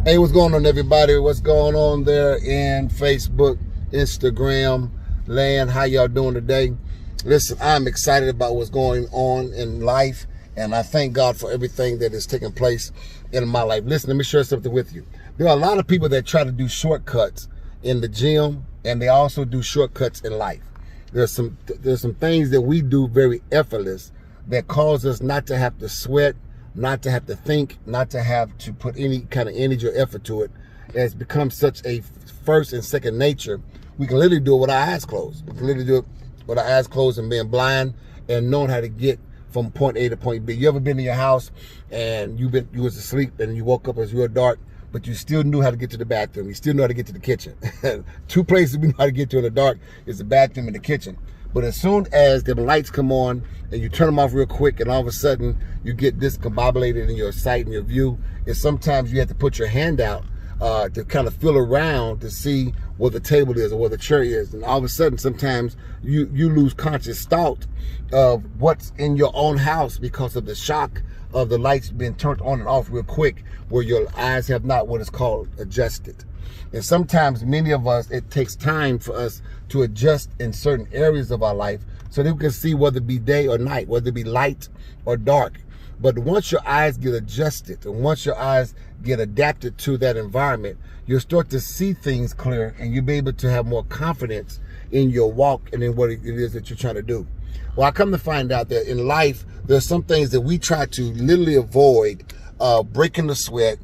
Hey, what's going on, everybody? What's going on there in Facebook, Instagram land? How y'all doing today? Listen, I'm excited about what's going on in life, and I thank God for everything that is taking place in my life. Listen, let me share something with you. There are a lot of people that try to do shortcuts in the gym, and they also do shortcuts in life. There's some things that we do very effortless that cause us not to have to sweat, not to have to think, not to have to put any kind of energy or effort to it. It's become such a first and second nature. We can literally do it with our eyes closed. We can literally do it with our eyes closed and being blind and knowing how to get from point A to point B. You ever been in your house and you was asleep and you woke up as real dark, but you still knew how to get to the bathroom. You still know how to get to the kitchen. Two places we know how to get to in the dark is the bathroom and the kitchen. But as soon as the lights come on and you turn them off real quick, and all of a sudden you get discombobulated in your sight and your view, is sometimes you have to put your hand out to kind of feel around to see where the table is or where the chair is. And all of a sudden, sometimes you lose conscious thought of what's in your own house because of the shock of the lights being turned on and off real quick, where your eyes have not what is called adjusted. And sometimes many of us, it takes time for us to adjust in certain areas of our life so that we can see whether it be day or night, whether it be light or dark. But once your eyes get adjusted and once your eyes get adapted to that environment, you'll start to see things clear and you'll be able to have more confidence in your walk and in what it is that you're trying to do. Well, I come to find out that in life, there's some things that we try to literally avoid, breaking the sweat,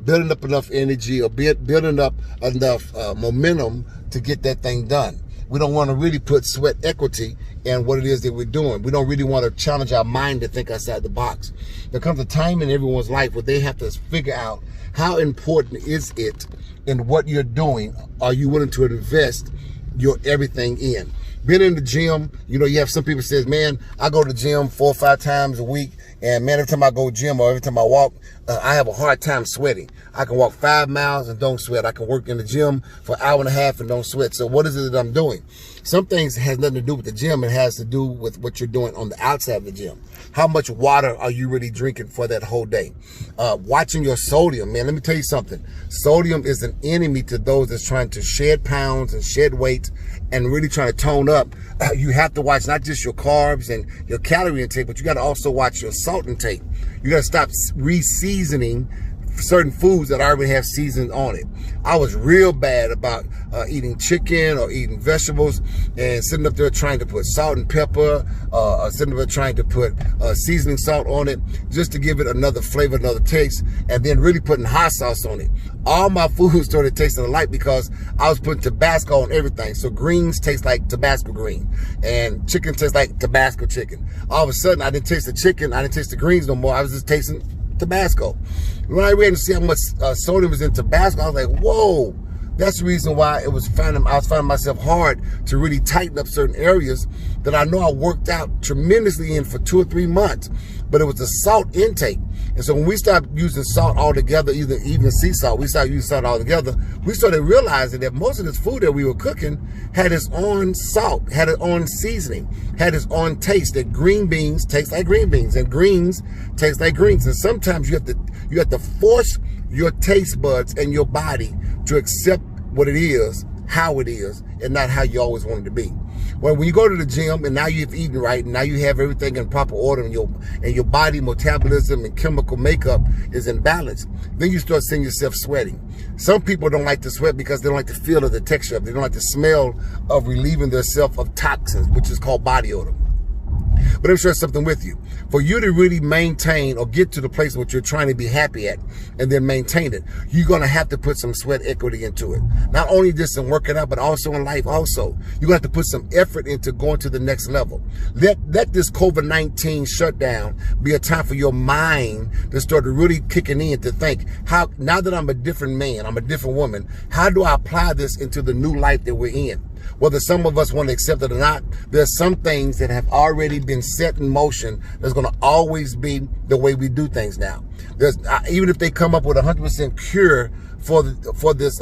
building up enough energy or building up enough momentum to get that thing done. We don't want to really put sweat equity in what it is that we're doing. We don't really want to challenge our mind to think outside the box. There comes a time in everyone's life where they have to figure out how important is it in what you're doing. Are you willing to invest your everything in? Being in the gym, you have some people says, man, I go to the gym 4 or 5 times a week, and man, every time I go to the gym or every time I walk, I have a hard time sweating. I can walk 5 miles and don't sweat. I can work in the gym for an hour and a half and don't sweat. So what is it that I'm doing? Some things has nothing to do with the gym. It has to do with what you're doing on the outside of the gym. How much water are you really drinking for that whole day? Watching your sodium, man, let me tell you something. Sodium is an enemy to those that's trying to shed pounds and shed weight and really trying to tone up. You have to watch not just your carbs and your calorie intake, but you got to also watch your salt intake. You got to stop re-seasoning certain foods that already have seasons on it. I was real bad about eating chicken or eating vegetables and sitting up there trying to put salt and pepper, or sitting up there trying to put seasoning salt on it just to give it another flavor, another taste, and then really putting hot sauce on it. All my food started tasting alike because I was putting Tabasco on everything. So greens taste like Tabasco green, and chicken tastes like Tabasco chicken. All of a sudden, I didn't taste the chicken, I didn't taste the greens no more. I was just tasting Tabasco. When I read to see how much sodium was in Tabasco, I was like, whoa. That's the reason why I was finding myself hard to really tighten up certain areas that I know I worked out tremendously in for 2 or 3 months. But it was the salt intake. And so when we stopped using salt altogether, even sea salt, we started using salt altogether, we started realizing that most of this food that we were cooking had its own salt, had its own seasoning, had its own taste. That green beans taste like green beans and greens taste like greens. And sometimes you have to force your taste buds and your body to accept what it is, how it is, and not how you always want it to be. Well, when you go to the gym and now you've eaten right and now you have everything in proper order and your body metabolism and chemical makeup is in balance, then you start seeing yourself sweating. Some people don't like to sweat because they don't like the feel of the texture of it. They don't like the smell of relieving themselves of toxins, which is called body odor. But let me share something with you. For you to really maintain or get to the place what you're trying to be happy at and then maintain it, you're going to have to put some sweat equity into it. Not only just in working out, but also in life also. You're going to have to put some effort into going to the next level. Let this COVID-19 shutdown be a time for your mind to start really kicking in to think, how now that I'm a different man, I'm a different woman, how do I apply this into the new life that we're in? Whether some of us want to accept it or not, there's some things that have already been set in motion that's going to always be the way we do things now. Even if they come up with 100% cure for this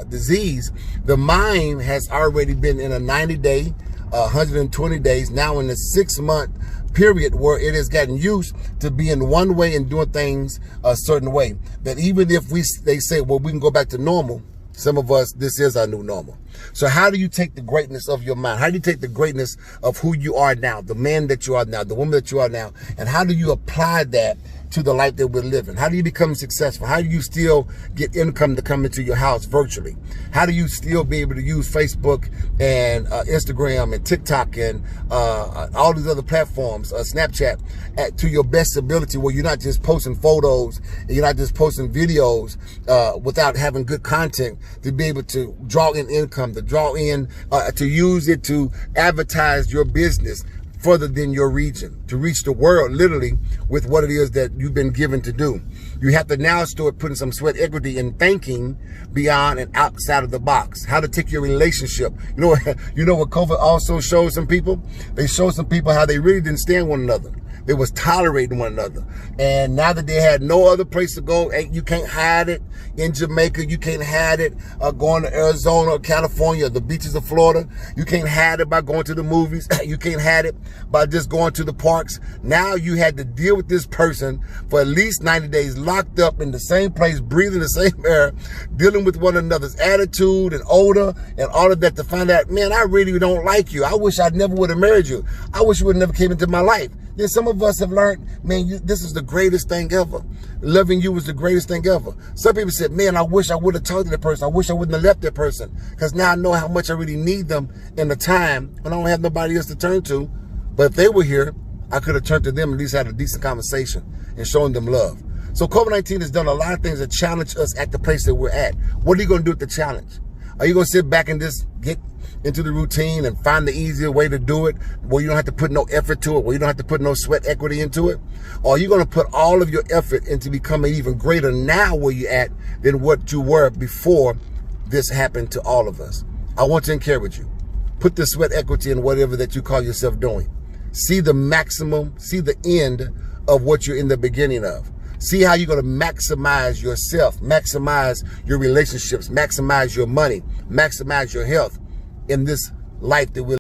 disease, the mind has already been in a 90-day, 120 days, now in the 6-month period where it has gotten used to being one way and doing things a certain way, that even if they say, well, we can go back to normal, some of us, this is our new normal. So how do you take the greatness of your mind? How do you take the greatness of who you are now, the man that you are now, the woman that you are now, and how do you apply that to the life that we're living? How do you become successful? How do you still get income to come into your house virtually? How do you still be able to use Facebook and Instagram and TikTok and all these other platforms, Snapchat, to your best ability, where you're not just posting photos and you're not just posting videos without having good content to be able to draw in income, to draw in, to use it to advertise your business further than your region, to reach the world literally with what it is that you've been given to do. You have to now start putting some sweat equity in thinking beyond and outside of the box. How to take your relationship. You know what COVID also showed some people? They showed some people how they really didn't stand one another. They was tolerating one another. And now that they had no other place to go, you can't hide it in Jamaica. You can't hide it going to Arizona or California, or the beaches of Florida. You can't hide it by going to the movies. You can't hide it by just going to the parks. Now you had to deal with this person for at least 90 days, locked up in the same place, breathing the same air, dealing with one another's attitude and odor and all of that, to find out, man, I really don't like you. I wish I never would have married you. I wish you would have never came into my life. Then some of us have learned, man, this is the greatest thing ever. Loving you was the greatest thing ever. Some people said, man, I wish I would have talked to that person. I wish I wouldn't have left that person, because now I know how much I really need them in the time when I don't have nobody else to turn to. But if they were here, I could have turned to them, at least had a decent conversation and shown them love. So COVID-19 has done a lot of things that challenge us at the place that we're at. What are you going to do with the challenge? Are you going to sit back and just get into the routine and find the easier way to do it, where you don't have to put no effort to it, where you don't have to put no sweat equity into it? Or are you going to put all of your effort into becoming even greater now where you're at than what you were before this happened to all of us? I want to encourage you. Put the sweat equity in whatever that you call yourself doing. See the maximum, see the end of what you're in the beginning of. See how you're going to maximize yourself, maximize your relationships, maximize your money, maximize your health in this life that we're